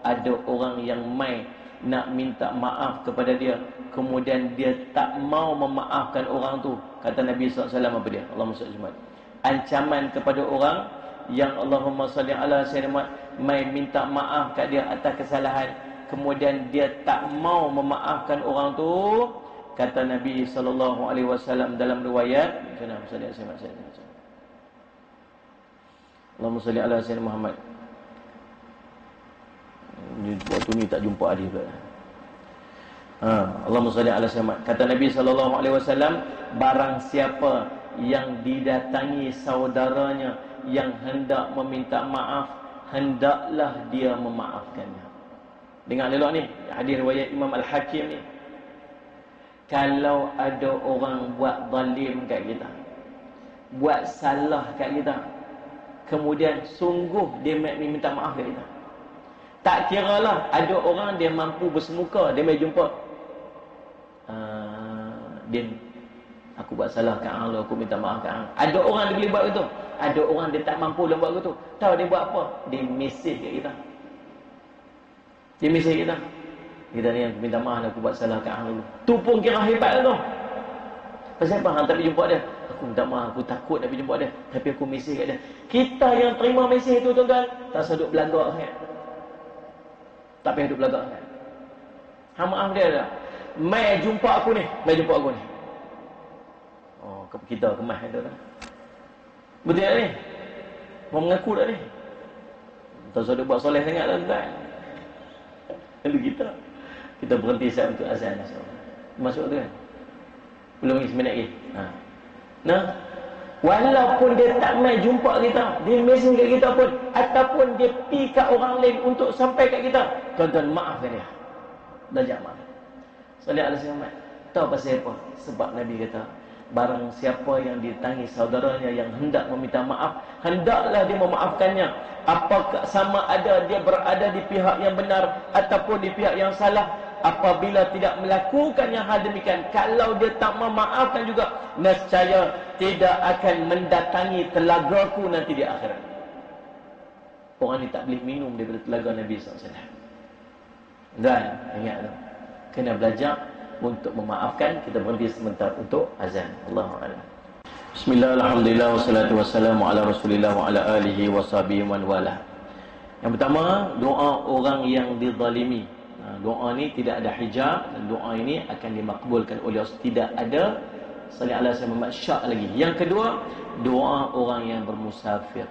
Speaker 1: ada orang yang mai nak minta maaf kepada dia, kemudian dia tak mau memaafkan orang tu, kata Nabi SAW apa dia? Allahumma salli alaihi. Ancaman kepada orang yang Allahumma salli ala sayyidina mai minta maaf kat dia atas kesalahan, kemudian dia tak mau memaafkan orang tu, kata Nabi SAW dalam riwayat, Allahumma salli ala sayyidina Allahumma salli ala sayyidina Muhammad. Waktu ni tak jumpa hadis pula. Allahumma salli ala sayyidina. Kata Nabi SAW, barang siapa yang didatangi saudaranya yang hendak meminta maaf, hendaklah dia memaafkannya. Dengar elok ni, hadis riwayat Imam Al-Hakim ni. Kalau ada orang buat zalim kat kita, buat salah kat kita, kemudian sungguh dia minta maaf kat kita, tak kira lah ada orang dia mampu bersemuka, dia mai jumpa, Din, aku buat salah kat hang lu, aku minta maaf kat hang. Ada orang dia boleh buat begitu. Ada orang dia tak mampu dia buat begitu. Tahu dia buat apa? Dia mesej kat kita. Dia mesej kita. Kita ni yang minta maaf, aku buat salah kat hang dulu. Tu pun kira hebat tu. Pasal apa hang tak pergi jumpa dia? Aku minta maaf, aku takut nak pergi jumpa dia, tapi aku mesej kat dia. Kita yang terima mesej tu tuan-tuan, tak seduk belagak sangat. Tak payah duduk belagak sangat. Hang maaf dia dah. Mai jumpa aku ni, mai jumpa aku ni. Oh, kita kemas itu dah. Betul tak ni? Mau mengaku tak ni? Tak usah buat soleh sangat lah tuan. Lalu kita berhenti saat untuk azan. Masuk tu kan? Belum lagi 9 minit lagi. Nah, walaupun dia tak mai jumpa kita, dia mesej kat kita pun, ataupun dia pi kat orang lain untuk sampai kat kita, tuan-tuan maafkan dia. Belajar maaf. Salih alaihi wasallam. Tahu pasal apa? Sebab Nabi kata, barang siapa yang ditangi saudaranya yang hendak meminta maaf, hendaklah dia memaafkannya. Apakah sama ada dia berada di pihak yang benar ataupun di pihak yang salah. Apabila tidak melakukan yang hal demikian, kalau dia tak memaafkan juga, nescaya tidak akan mendatangi telagaku nanti di akhirat. Orang ni tak boleh minum daripada telaga Nabi SAW. Dan ingat tu, kena belajar untuk memaafkan. Kita berhenti sebentar untuk azan. Allahu a'lam. Bismillah, alhamdulillah, wassalatu wassalamu ala rasulillah wa ala alihi wa sahbihi man wala. Yang pertama, doa orang yang dizalimi. Doa ni tidak ada hijab, dan doa ini akan dimakbulkan oleh Allah. Tidak ada salih ala sayyidina syak lagi. Yang kedua, doa orang yang bermusafir.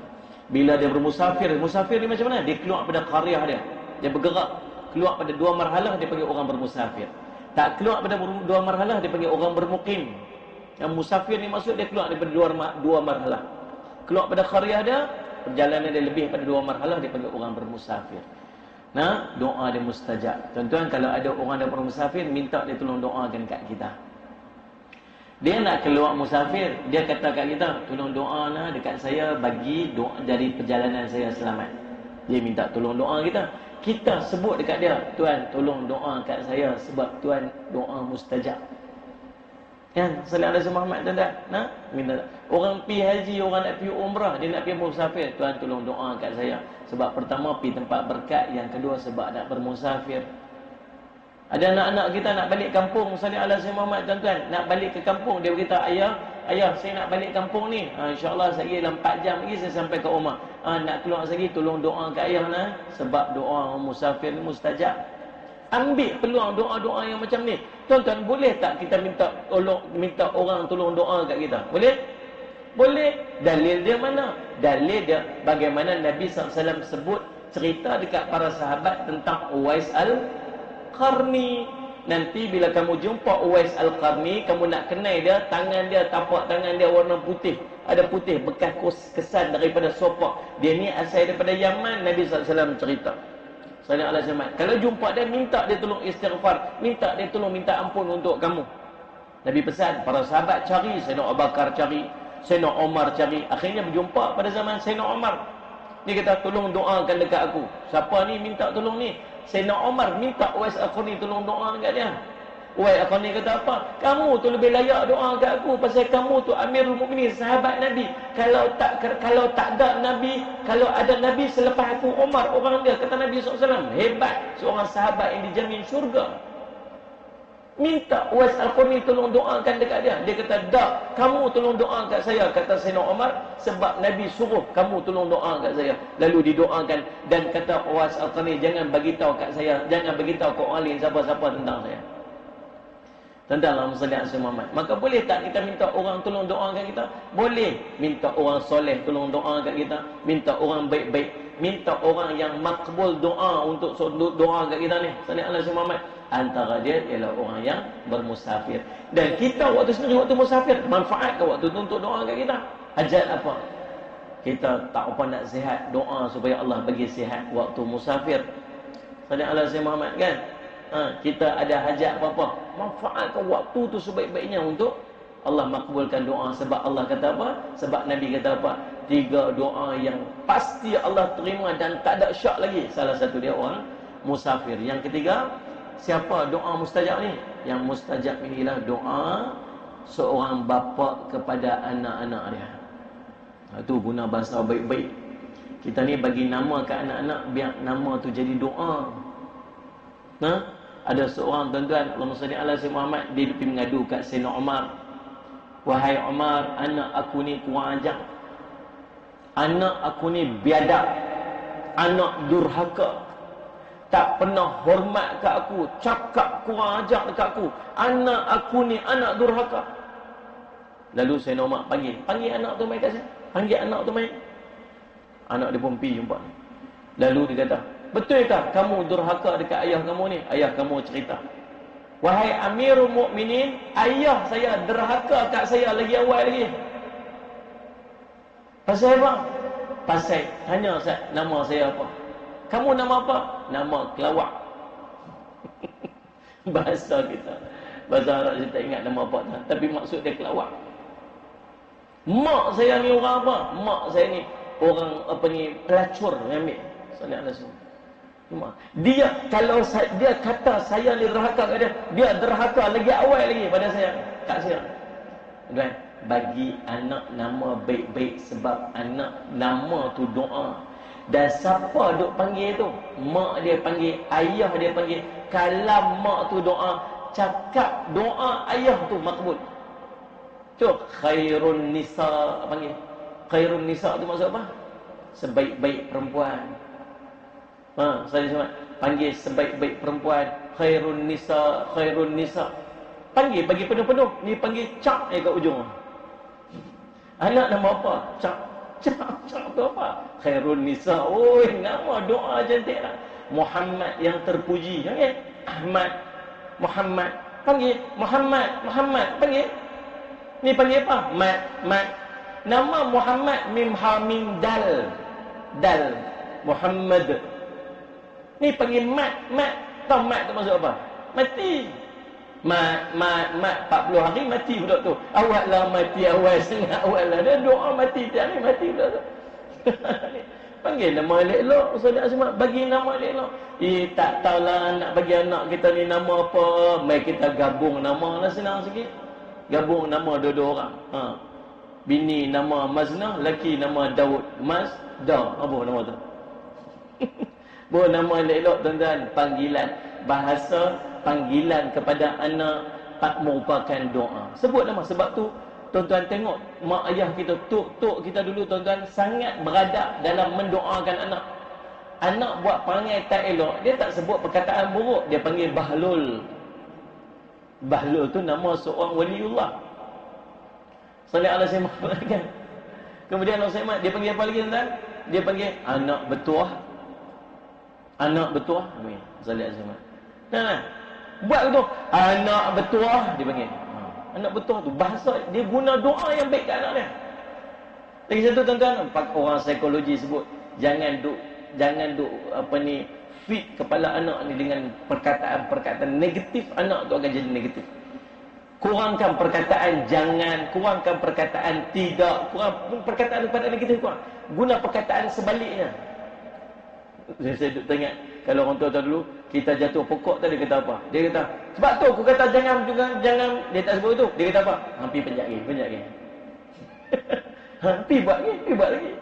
Speaker 1: Bila dia bermusafir, musafir ni macam mana? Dia keluar pada qaryah dia. Dia bergerak keluar pada dua marhalah, dia panggil orang bermusafir. Tak keluar pada dua marhalah, dia panggil orang bermukim. Yang musafir ni maksud dia keluar daripada dua marhalah. Keluar pada qaryah dia, perjalanan dia lebih pada dua marhalah, dia panggil orang bermusafir. Nah, doa dia mustajab. Tuan-tuan, kalau ada orang yang bermusafir, minta dia tolong doakan kat kita. Dia nak keluar musafir, dia kata kat kita, tolong doa lah dekat saya, bagi doa dari perjalanan saya selamat. Dia minta tolong doa kita. Kita sebut dekat dia, Tuan, tolong doa kat saya sebab Tuan doa mustajab. Kan? Salih alaihi Muhammad tuan-tuan. Nah, minta. Orang pi haji, orang nak pi umrah, dia nak pi musafir, Tuan tolong doa kat saya. Sebab pertama pi tempat berkat, yang kedua sebab nak bermusafir. Ada anak-anak kita nak balik kampung, salih alaihi Muhammad tuan-tuan, nak balik ke kampung, dia berkata, ayah saya nak balik kampung ni. InsyaAllah saya dalam 4 jam lagi saya sampai ke rumah. Nak keluar lagi, tolong doa kat ayah nah. Sebab doa musafir ni mustajab. Ambil peluang doa-doa yang macam ni. Tuan-tuan, boleh tak kita minta orang tolong doa kat kita? Boleh? Boleh. Dalil dia mana? Dalil dia bagaimana Nabi SAW sebut cerita dekat para sahabat tentang Uwais Al-Qarni. Nanti bila kamu jumpa Uwais Al-Qarni, kamu nak kenal dia, tangan dia, tapak tangan dia warna putih. Ada putih, bekas kesan daripada sopak. Dia ni asal daripada Yaman, Nabi SAW cerita. Sallallahu alaihi wasallam. Kalau jumpa dia, minta dia tolong istighfar, minta dia tolong minta ampun untuk kamu. Nabi pesan, para sahabat cari, Sayyidina Abu Bakar cari, Sayyidina Umar cari. Akhirnya berjumpa pada zaman Sayyidina Umar. Dia kata, tolong doakan dekat aku. Siapa ni minta tolong ni? Sayyidina Umar minta Uwais Al-Qarni tolong doa dekat dia. Uwais Al-Qarni kata apa? Kamu tu lebih layak doa kat aku pasal kamu tu Amirul Mukminin, sahabat Nabi. Kalau tak ada Nabi, kalau ada Nabi selepas aku Umar, orang dia kata Nabi SAW, hebat, seorang sahabat yang dijamin syurga. Minta Uwais Al-Qarni tolong doakan dekat dia. Dia kata, "Tak, kamu tolong doa kat saya," kata Sayyidina Umar, "sebab Nabi suruh kamu tolong doa kat saya." Lalu didoakan dan kata Uwais Al-Qarni, "Jangan bagi tahu kat saya, jangan bagi tahu kat orang lain siapa-siapa tentang saya." Tentang Allahumma salli ala Muhammad. Maka boleh tak kita minta orang tolong doakan kita? Boleh. Minta orang soleh tolong doakan kita, minta orang baik-baik, minta orang yang makbul doa untuk doa kat kita ni. Salli ala Muhammad. Antara dia ialah orang yang bermusafir. Dan kita waktu sendiri waktu musafir, manfaatkan waktu tu untuk doa kat kita. Hajat apa? Kita tak apa nak sihat, doa supaya Allah bagi sihat waktu musafir. Salli ala Muhammad kan? Kita ada hajat apa-apa, manfaatkan waktu tu sebaik-baiknya untuk Allah makbulkan doa. Sebab Allah kata apa? Sebab Nabi kata apa? 3 doa yang pasti Allah terima dan tak ada syak lagi. Salah satu dia orang musafir. Yang ketiga, siapa doa mustajab ni? Yang mustajab ni ialah doa seorang bapa kepada anak-anak dia. Itu guna bahasa baik-baik. Kita ni bagi nama ke anak-anak, biar nama tu jadi doa. Ada seorang tuan-tuan, Allahumma salli ala Muhammad, dia pergi mengadu kat Sayyidina Umar. "Wahai Umar, anak aku ni kurang ajar. Anak aku ni biadab. Anak durhaka. Tak pernah hormat kat aku, cakap kurang ajar dekat aku. Anak aku ni anak durhaka." Lalu Sayyidina Umar panggil anak tu mai kat sini. Panggil anak tu mai. Anak dia pun pergi jumpa. Lalu dia kata, "Betulkah kamu durhaka dekat ayah kamu ni?" Ayah kamu cerita, "Wahai Amirul Mukminin, ayah saya derhaka kat saya lagi awal lagi." Pasal apa? Pasal tanya saya, nama saya apa? "Kamu nama apa?" "Nama Kelawak." Bahasa kita, bahasa Arab saya tak ingat nama apa dah, tapi maksud dia Kelawak. Mak saya ni orang apa? Mak saya ni orang apa ni, pelacur yang ambil. Sallallahu alaihi wasallam. Dia kalau dia kata saya ni derhaka kat dia derhaka lagi awal lagi pada saya, kat saya. Kan? Bagi anak nama baik-baik, sebab anak nama tu doa. Dan siapa duk panggil tu? Mak dia panggil, ayah dia panggil. Kalau mak tu doa, cakap doa ayah tu makbul. Cuk, khairun nisa panggil. Khairun nisa tu maksud apa? Sebaik-baik perempuan. Saya sebut panggil sebaik-baik perempuan. Khairun nisa, khairun nisa. Panggil bagi penuh-penuh. Ni panggil cak kat ujung. Anak nama apa? Cak tu apa? Khairun nisa. Oi, nama doa cantik lah. Muhammad yang terpuji. Panggil Ahmad, Muhammad. Panggil Muhammad. Panggil. Ni panggil apa? Mat. Nama Muhammad mim ha mim dal. Muhammad. Ni panggil mat. Tahu mat tu maksud apa? Mati. Mat 40 hari mati budak tu. Awak lah mati awal sangat awal lah. Dia doa mati tiap hari mati budak tu. Panggil nama elok-elok. Ustaz Azmat bagi nama elok-elok. Tak tahulah nak bagi anak kita ni nama apa. Mai kita gabung nama lah, senang sikit. Gabung nama dua-dua orang. Bini nama Maznah, laki nama Daud. Mazda. Apa nama tu? Buat nama elok-elok tuan-tuan. Panggilan. Bahasa panggilan kepada anak tak merupakan doa. Sebut nama. Sebab tu tuan-tuan tengok mak ayah kita, tok kita dulu tuan-tuan sangat beradab dalam mendoakan anak. Anak buat perangai tak elok, dia tak sebut perkataan buruk, dia panggil Bahlul. Bahlul tu nama seorang waliullah. Sallallahu alaihi wasallam kan. Kemudian Allah Subhanahu dia panggil apa lagi tuan-tuan? Dia panggil anak bertuah. Anak bertuah. Amin. Sallallahu alaihi wasallam. Nah, buat tu anak bertuah dia panggil. Anak bertuah tu bahasa dia guna doa yang baik kat anak dia. Lagi satu tuan-tuan, orang psikologi sebut jangan duk apa ni feed kepala anak ni dengan perkataan-perkataan negatif, anak tu akan jadi negatif. Kurangkan perkataan jangan, kurangkan perkataan tidak, kurang perkataan negatif kurang. Guna perkataan sebaliknya. Saya duk teringat kalau orang tua dulu kita jatuh pokok tadi kata apa? Dia kata Sebab tu aku kata jangan dia tak sebut tu. Dia kata apa? Hampir penjat lagi. Hampir buat lagi.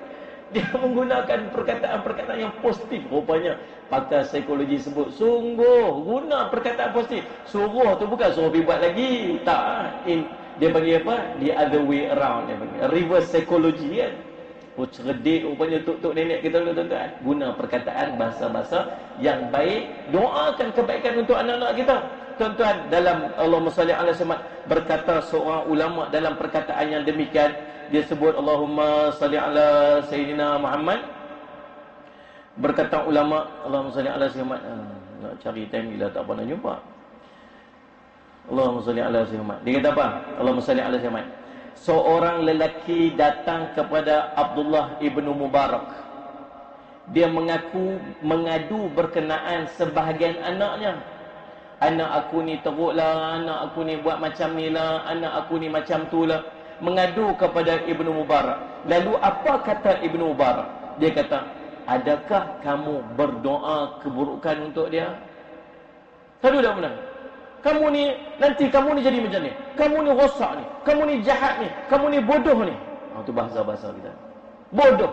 Speaker 1: Dia menggunakan perkataan-perkataan yang positif. Rupanya pakar psikologi sebut sungguh guna perkataan positif. Suruh tu bukan suruh pergi buat lagi. Tak. Dia panggil apa? The other way around. Dia panggil reverse psychology kan. Oh cerdik rupanya tok-tok nenek kita dulu tuan-tuan. Guna perkataan bahasa-bahasa yang baik. Doakan kebaikan untuk anak-anak kita. Tuan-tuan, dalam Allahumma salli ala Muhammad berkata seorang ulama dalam perkataan yang demikian, dia sebut Allahumma salli ala Sayyidina Muhammad. Berkata ulama Allahumma salli ala Sayyidina Muhammad. Nak cari time bila tak pernah jumpa. Allahumma salli ala Sayyidina Muhammad. Dia kata apa? Allahumma salli ala Sayyidina Muhammad. Seorang lelaki datang kepada Abdullah ibnu Mubarak. Dia mengadu berkenaan sebahagian anaknya. Anak aku ni teruklah, anak aku ni buat macam ni lah, anak aku ni macam tu lah. Mengadu kepada Ibnu Mubarak. Lalu apa kata Ibnu Mubarak? Dia kata, adakah kamu berdoa keburukan untuk dia? Selalu dah benar. Kamu ni, nanti kamu ni jadi macam ni. Kamu ni rosak ni. Kamu ni jahat ni. Kamu ni bodoh ni. Itu bahasa-bahasa kita. Bodoh.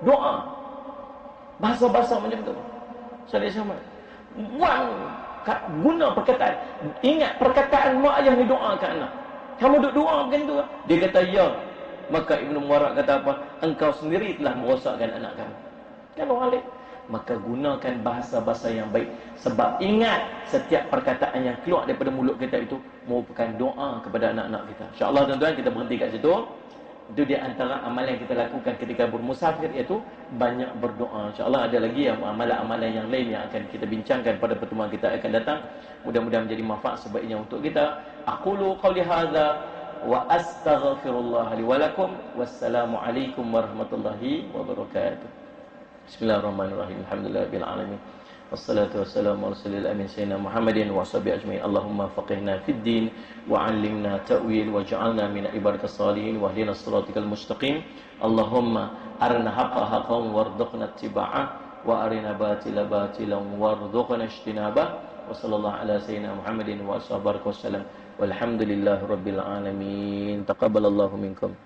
Speaker 1: Doa. Bahasa-bahasa macam tu. Salih sama. Guna perkataan. Ingat perkataan mak ayah ni doa ke anak. Kamu duk doa macam tu. Dia kata ya. Maka Ibnu Mubarak kata apa? Engkau sendiri telah merosakkan anak kamu. Kan orang lain. Maka gunakan bahasa-bahasa yang baik. Sebab ingat setiap perkataan yang keluar daripada mulut kita itu merupakan doa kepada anak-anak kita. InsyaAllah tuan-tuan kita berhenti kat situ. Itu di antara amalan yang kita lakukan ketika bermusafir, iaitu banyak berdoa. InsyaAllah ada lagi amalan-amalan yang lain yang akan kita bincangkan pada pertemuan kita akan datang. Mudah-mudahan menjadi manfaat sebaiknya untuk kita. Aqulu qawli hadza wa astaghfirullah li wa lakum. Wassalamualaikum warahmatullahi wabarakatuh. Bismillahirrahmanirrahim. Alhamdulillahirabbil alamin. Wassalatu wassalamu ala rasulil amin sayyidina Muhammadin wa sahbihi ajmain. Allahumma faqihna fid din wa 'allimna ta'wil waj'alna min ibadikas salihin wahdina siratal mustaqim. Allahumma arina haqqa haqqan warzuqna ittiba'ah wa arina batila batilan warzuqna ijtinabah. Wa sallallahu ala sayyidina Muhammadin wa sahbihi wasallam. Walhamdulillahirabbil alamin. Taqabbalallahu minkum.